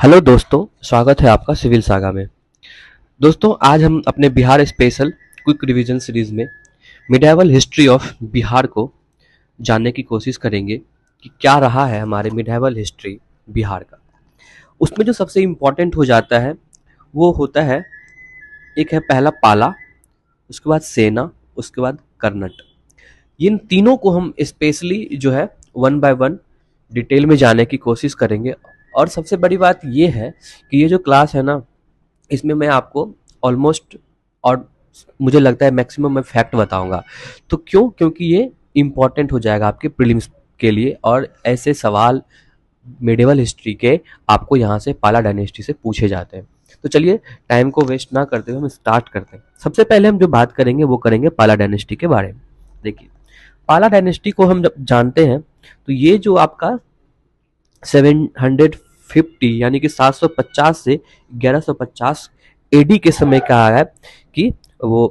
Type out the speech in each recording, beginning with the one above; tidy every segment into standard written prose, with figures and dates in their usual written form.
Hello दोस्तों, स्वागत है आपका सिविल सागा में। दोस्तों, आज हम अपने Bihar special quick revision series में मिडिवल हिस्ट्री ऑफ बिहार को जानने की कोशिश करेंगे कि क्या रहा है हमारे मिडिवल हिस्ट्री बिहार का। उसमें जो सबसे इम्पोर्टेंट हो जाता है वो होता है, एक है पहला पाला, उसके बाद सेना, उसके बाद कर्नट। इन तीनों को हम स्पेशली जो है वन बाय वन डिटेल में जानने की कोशिश करेंगे। और सबसे बड़ी बात ये है कि ये जो क्लास है ना, इसमें मैं आपको ऑलमोस्ट और मुझे लगता है मैक्सिमम मैं फैक्ट बताऊंगा। तो क्यों? क्योंकि ये इम्पॉर्टेंट हो जाएगा आपके प्रीलिम्स के लिए, और ऐसे सवाल मेडिवल हिस्ट्री के आपको यहाँ से पाला डायनेस्टी से पूछे जाते हैं। तो चलिए, टाइम को वेस्ट ना करते हुए हम स्टार्ट करते हैं। सबसे पहले हम जो बात करेंगे वो करेंगे पाला डायनेस्टी के बारे में। देखिए, पाला डायनेस्टी को हम जब जानते हैं तो ये जो आपका 750 यानी कि 750 से 1150 एडी के समय का है कि वो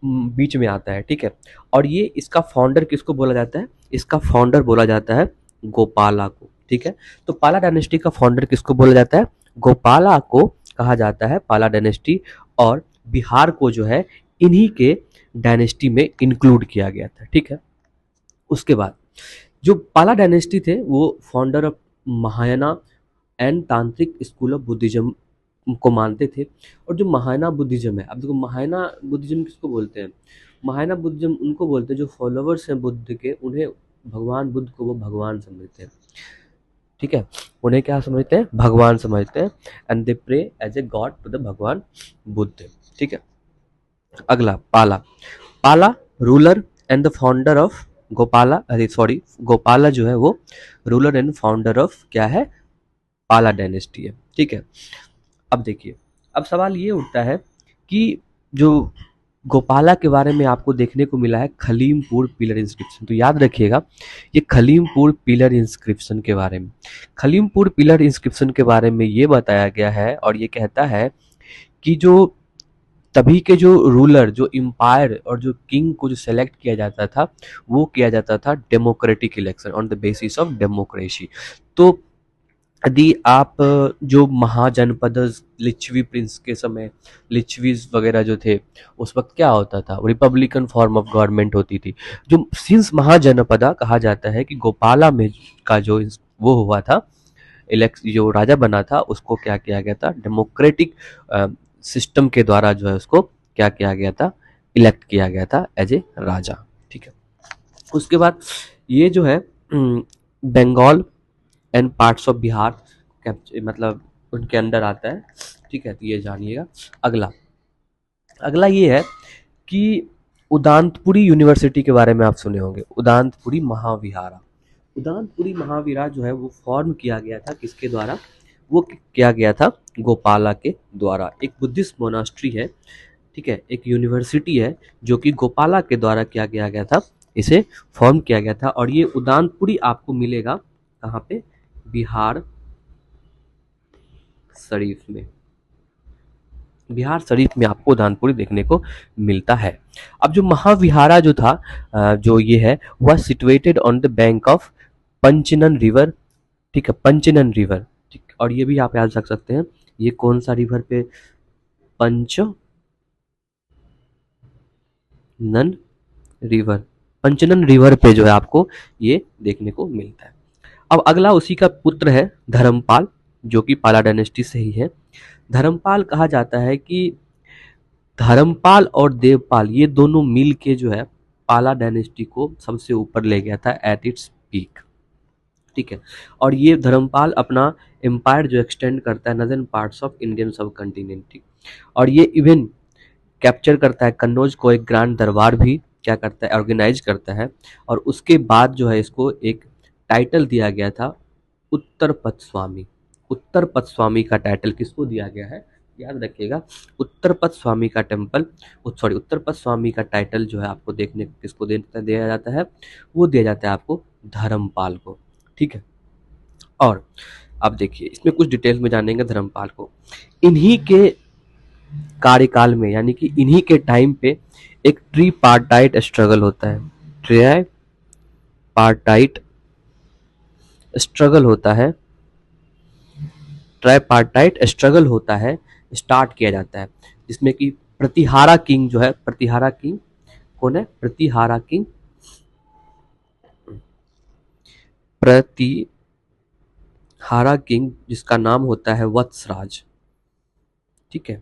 बीच में आता है। ठीक है। और ये इसका फाउंडर किसको बोला जाता है? इसका फाउंडर बोला जाता है गोपाला को। ठीक है। तो पाला डायनेस्टी का फाउंडर किसको बोला जाता है? गोपाला को कहा जाता है पाला डायनेस्टी। और बिहार को जो है इन्हीं के डायनेस्टी में इंक्लूड किया गया था। ठीक है। उसके बाद जो पाला डायनेस्टी थे वो फाउंडर ऑफ महायाना एंड तांत्रिक स्कूल ऑफ बुद्धिज्म को मानते थे। और जो महायाना बुद्धिज्म है, अब देखो महायाना बुद्धिज्म किसको बोलते हैं? महायाना बुद्धिज्म उनको बोलते हैं जो फॉलोवर्स हैं बुद्ध के, उन्हें भगवान बुद्ध को वो भगवान समझते हैं। ठीक है। उन्हें क्या समझते हैं? भगवान समझते हैं। And they pray as a god to the Bhagwan Buddha. ठीक है। अगला Pala. Pala ruler and the founder of Gopala, अरे सॉरी, गोपाला जो है वो रूलर एंड फाउंडर ऑफ क्या है? पाला डायनेस्टी है। ठीक है। अब देखिए, अब सवाल ये उठता है कि जो गोपाला के बारे में आपको देखने को मिला है खलीमपुर पिलर इंस्क्रिप्शन। तो याद रखिएगा, ये खलीमपुर पिलर इंस्क्रिप्शन के बारे में, खलीमपुर पिलर इंस्क्रिप्शन के बारे में ये बताया गया है। और ये कहता है कि जो तभी के जो रूलर, जो एम्पायर और जो किंग को जो सेलेक्ट किया जाता था वो किया जाता था democratic election, on the basis of democracy. तो यदि आप जो महाजनपद लिच्छवी प्रिंस के समय लिच्छवीज वगैरह जो थे, उस वक्त क्या होता था? रिपब्लिकन फॉर्म ऑफ गवर्नमेंट होती थी। जो सिंस महाजनपदा कहा जाता है कि गोपाला में का जो वो हुआ था, इलेक्ट जो राजा बना था उसको क्या किया गया था? डेमोक्रेटिक सिस्टम के द्वारा जो है उसको क्या किया गया था? इलेक्ट किया गया था एज ए राजा। ठीक है। उसके बाद ये जो है Bengal and parts of Bihar मतलब उनके अंडर आता है। ठीक है। तो ये जानिएगा। अगला अगला ये है कि उदांतपुरी यूनिवर्सिटी के बारे में आप सुने होंगे, उदांतपुरी महाविहारा। उदांतपुरी महाविहारा जो है वो फॉर्म किया गया था किसके द्वारा? वो किया गया था गोपाला के द्वारा। एक बुद्धिस्ट मोनास्ट्री है। ठीक है। एक यूनिवर्सिटी है जो कि गोपाला के द्वारा क्या किया गया था? इसे फॉर्म किया गया था। और ये उदांतपुरी आपको मिलेगा कहाँ पे? बिहार शरीफ में। बिहार शरीफ में आपको उदानपुरी देखने को मिलता है। अब जो महाविहारा जो था, जो ये है, वह situated on the bank of Panchanan river. ठीक है। पंचनन रिवर। ठीक। और ये भी आप याद रख सकते हैं, ये कौन सा रिवर पे? पंचनन रिवर। पंचनन रिवर पे जो है आपको ये देखने को मिलता है। अब अगला उसी का पुत्र है धर्मपाल, जो कि पाला डायनेस्टी से ही है। धर्मपाल कहा जाता है कि धर्मपाल और देवपाल ये दोनों मिल के जो है पाला डायनेस्टी को सबसे ऊपर ले गया था एट इट्स पीक। ठीक है। और ये धर्मपाल अपना एम्पायर जो एक्सटेंड करता है नदर्न पार्ट्स ऑफ इंडियन सब कॉन्टिनेंट। और ये इवन कैप्चर करता है कन्नौज को, एक ग्रैंड दरबार भी क्या करता है? ऑर्गेनाइज करता है। और उसके बाद जो है इसको एक टाइटल दिया गया था उत्तर पथ स्वामी। उत्तर पथ स्वामी का टाइटल किसको दिया गया है? याद रखिएगा, उत्तर पथ स्वामी का टेम्पल, सॉरी, उत्तर पथ स्वामी का टाइटल जो है आपको देखने किसको दिया जाता है? वो दिया जाता है आपको धर्मपाल को। ठीक है। और अब देखिए, इसमें कुछ डिटेल में जानेंगे धर्मपाल को। इन्हीं के कार्यकाल में, यानी कि इन्हीं के टाइम पे एक ट्री पार्टाइट स्ट्रगल होता है। ट्री पार्टाइट स्ट्रगल होता है ट्राइपार्टाइट स्ट्रगल होता है, स्टार्ट किया जाता है, जिसमें कि प्रतिहारा किंग जो है, प्रतिहारा किंग कौन है? प्रतिहारा किंग, प्रतिहारा किंग जिसका नाम होता है वत्सराज। ठीक है,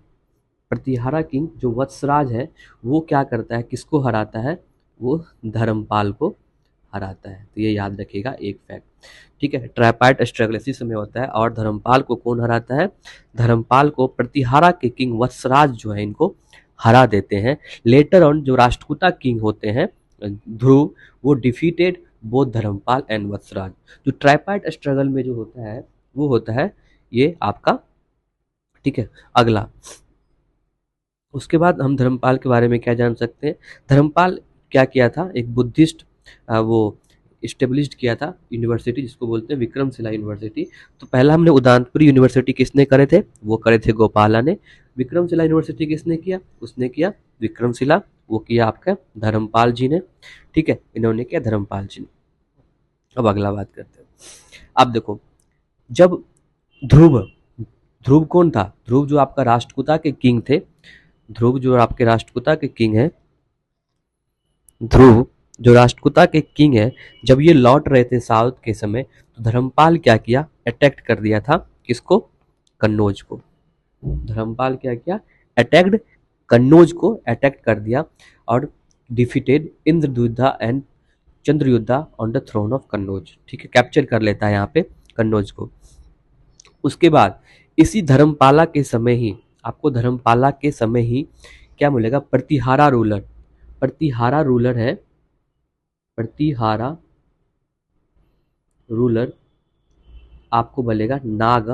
प्रतिहारा किंग जो वत्सराज है वो क्या करता है, किसको हराता है? वो धर्मपाल को हराता है। तो ये याद रखिएगा एक फैक्ट। ठीक है, ट्राइपार्ट स्ट्रगल इसी समय होता है और धर्मपाल को कौन हराता है? धर्मपाल को प्रतिहारा के किंग वत्सराज जो है इनको हरा देते हैं। लेटर ऑन जो राष्ट्रकूटा किंग होते हैं ध्रुव, वो defeated both Dharmapala and Vatsaraja. जो ट्राइपार्ट स्ट्रगल में जो होता है वो होता है ये आपका, ठीक है। अगला, उसके बाद हम धर्मपाल के बारे में क्या जान सकते हैं? धर्मपाल क्या किया था? एक बुद्धिस्ट वो इस्टेब्लिश्ड किया था यूनिवर्सिटी, जिसको बोलते हैं विक्रमशिला यूनिवर्सिटी। तो पहला हमने उदयपुरी यूनिवर्सिटी किसने करे थे? वो करे थे गोपाला ने। विक्रमशिला यूनिवर्सिटी किसने किया? उसने किया विक्रमशिला, वो किया आपका धर्मपाल जी ने। ठीक है, इन्होंने किया धर्मपाल जी ने। अब अगला बात करते हैं। अब देखो, जब ध्रुव, ध्रुव कौन था? ध्रुव जो आपका राष्ट्रकूटा के किंग थे, ध्रुव जो आपके राष्ट्रकूटा के किंग है, ध्रुव जो राष्ट्रकूटा के किंग है, जब ये लौट रहे थे साउथ के समय, तो धर्मपाल क्या किया? अटैक कर दिया था किसको? कन्नौज को। धर्मपाल क्या किया? अटैक्ड कन्नौज को, अटैक कर दिया और defeated Indradyumna and Chandrayudha on the throne of Kannauj. ठीक है, कैप्चर कर लेता है यहाँ पे कन्नौज को। उसके बाद इसी धर्मपाला के समय ही, आपको धर्मपाला के समय ही क्या मिलेगा? प्रतिहारा रूलर, प्रतिहारा रूलर है, प्रतिहारा रूलर आपको बोलेगा नाग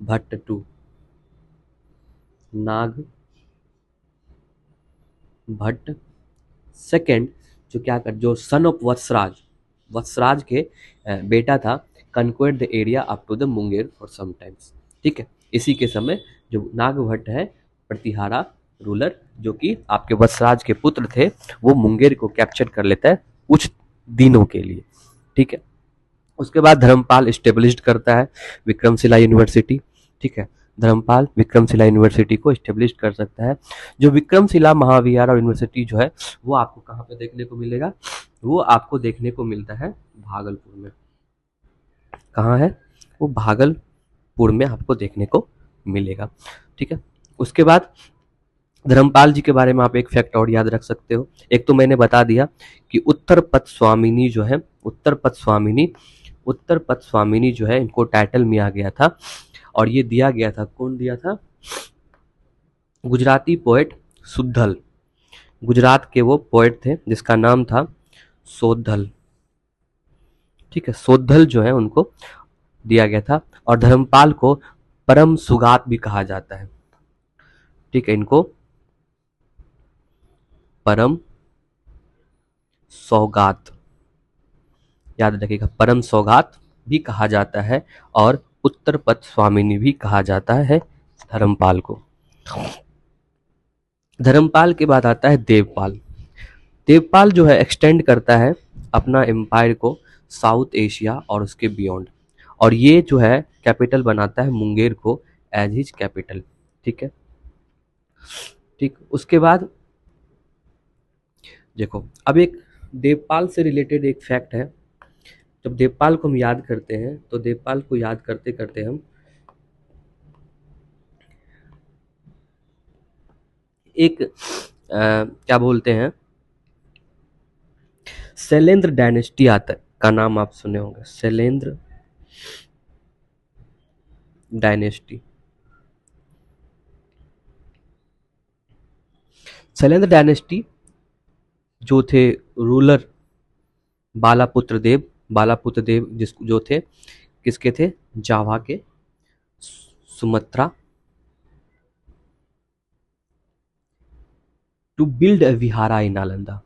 भट्ट टू, नाग भट्ट सेकेंड, जो क्या कर, जो सन ऑफ वत्सराज, वत्सराज के बेटा था, conquered the area up to the Munger for some times. ठीक है, इसी के समय जो नाग भट्ट है प्रतिहारा रूलर, जो कि आपके वत्सराज के पुत्र थे, वो मुंगेर को कैप्चर कर लेता है कुछ दिनों के लिए। ठीक है, उसके बाद धर्मपाल इस्टेब्लिश्ड करता है विक्रमशिला यूनिवर्सिटी। ठीक है, धर्मपाल विक्रमशिला यूनिवर्सिटी को इस्टेब्लिश कर सकता है। जो विक्रमशिला महाविहार और यूनिवर्सिटी जो है वो आपको कहाँ पे देखने को मिलेगा? वो आपको देखने को मिलता है भागलपुर में। कहाँ है वो? भागलपुर में आपको देखने को मिलेगा। ठीक है, उसके बाद धर्मपाल जी के बारे में आप एक फैक्ट और याद रख सकते हो। एक तो मैंने बता दिया कि उत्तर पथ स्वामिनी जो है, उत्तर पथ स्वामिनी, उत्तर पथ स्वामिनी जो है इनको टाइटल मिला गया था, और ये दिया गया था, कौन दिया था? गुजराती पोएट सुद्धल, गुजरात के वो पोएट थे जिसका नाम था सोद्धल। ठीक है, सोद्धल जो है उनको दिया गया था। और धर्मपाल को परम सुगात भी कहा जाता है। ठीक है, इनको परम सौगात, याद रखिएगा, परम सौगात भी कहा जाता है और उत्तर पथ स्वामिनी भी कहा जाता है धर्मपाल को। धर्मपाल के बाद आता है देवपाल। देवपाल जो है एक्सटेंड करता है अपना एम्पायर को साउथ एशिया और उसके बियॉन्ड, और ये जो है कैपिटल बनाता है मुंगेर को एज हिज कैपिटल। ठीक है, ठीक, उसके बाद देखो, अब एक देवपाल से रिलेटेड एक फैक्ट है। जब देवपाल को हम याद करते हैं तो देवपाल को याद करते करते हम एक क्या बोलते हैं, शैलेंद्र डायनेस्टी आता है, का नाम आप सुने होंगे, शैलेंद्र डायनेस्टी। शैलेंद्र डायनेस्टी जो थे रूलर बालापुत्र देव, बालापुत्र देव जिस जो थे किसके थे? जावा के, Sumatra, to build a vihara इन नालंदा।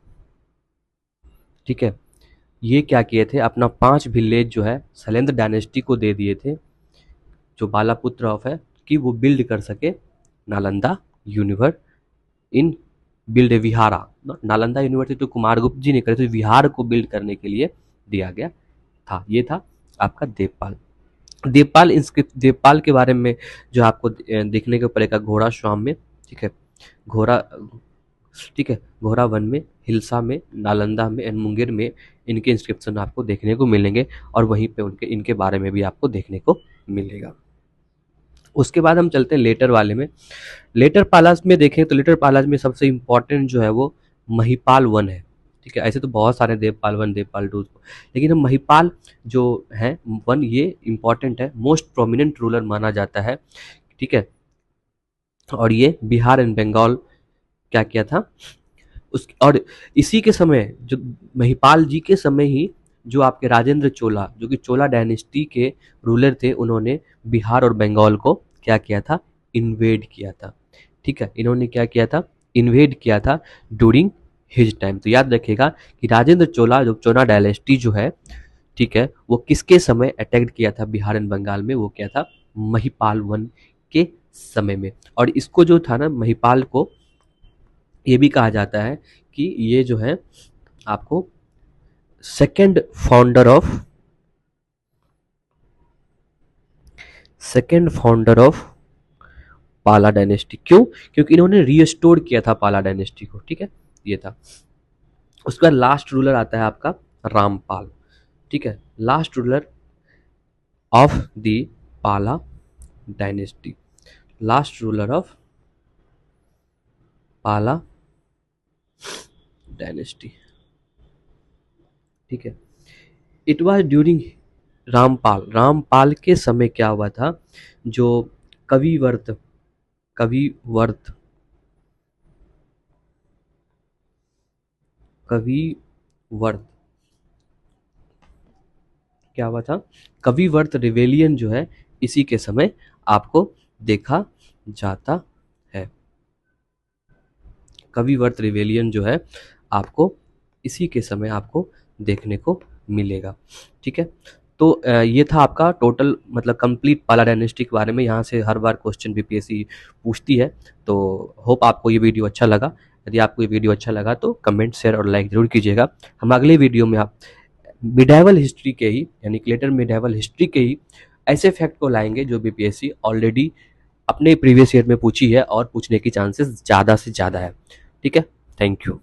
ठीक है, ये क्या किए थे? अपना 5 विलेज जो है शैलेंद्र डायनेस्टी को दे दिए थे, जो बालापुत्र ऑफ है, कि वो बिल्ड कर सके Nalanda university in build vihara. Nalanda university तो कुमारगुप्त जी ने करे थे, विहार को बिल्ड करने के लिए दिया गया था। ये था आपका देवपाल। देवपाल के बारे में जो आपको देखने को पड़ेगा घोड़ा स्वाम में, ठीक है, घोड़ा, ठीक है, घोड़ा वन में, हिल्सा में, नालंदा में एंड मुंगेर में इनके इंस्क्रिप्शन आपको देखने को मिलेंगे और वहीं पे उनके इनके बारे में भी आपको देखने को मिलेगा। उसके बाद हम चलते हैं लेटर वाले में। लेटर पालास में देखें तो लेटर पालास में सबसे इम्पोर्टेंट जो है वो महिपाल वन है, ठीक है। ऐसे तो बहुत सारे देवपाल वन, देवपाल टू, लेकिन हम महिपाल जो है वन, ये इम्पोर्टेंट है, मोस्ट प्रोमिनेंट रूलर माना जाता है, ठीक है। और ये बिहार एंड बंगाल क्या किया था उस, और इसी के समय जो महिपाल जी के समय ही जो आपके राजेंद्र चोला, जो कि चोला डायनेस्टी के रूलर थे, उन्होंने बिहार और बंगाल को क्या किया था, इन्वेड किया था, ठीक है। इन्होंने क्या किया था, इन्वेड किया था ड्यूरिंग हिज टाइम। तो याद रखिएगा कि राजेंद्र चोला, जो चोला डायनेस्टी जो है, ठीक है, वो किसके समय अटैक किया था बिहार एंड बंगाल में, वो क्या था, महिपाल वन के समय में। और इसको जो था ना, महिपाल को ये भी कहा जाता है कि ये जो है आपको सेकंड फाउंडर ऑफ पाला डायनेस्टी। क्यों? क्योंकि इन्होंने रीस्टोर किया था पाला डायनेस्टी को, ठीक है, ये था। उसके बाद लास्ट रूलर आता है आपका रामपाल, ठीक है, लास्ट रूलर ऑफ द पाला डायनेस्टी, लास्ट रूलर ऑफ पाला डायनेस्टी, ठीक है। इट वाज ड्यूरिंग रामपाल के समय क्या हुआ था, जो कविवर्त कविवर्त कविवर्त क्या हुआ था, कविवर्त रिवेलियन जो है इसी के समय आपको देखा जाता है। कविवर्त रिवेलियन जो है आपको इसी के समय आपको देखने को मिलेगा, ठीक है। तो ये था आपका टोटल, मतलब कंप्लीट पाला डायनेस्टी के बारे में। यहाँ से हर बार क्वेश्चन बीपीएससी पूछती है। तो होप आपको ये वीडियो अच्छा लगा। यदि आपको ये वीडियो अच्छा लगा तो कमेंट, शेयर और लाइक जरूर कीजिएगा। हम अगले वीडियो में आप मिडाइवल हिस्ट्री के ही, यानी कि लेटर मिडाइवल हिस्ट्री के ही ऐसे फैक्ट को लाएंगे जो बीपीएससी ऑलरेडी अपने प्रीवियस ईयर में पूछी है और पूछने की चांसेस ज़्यादा से ज़्यादा है, ठीक है। Thank you.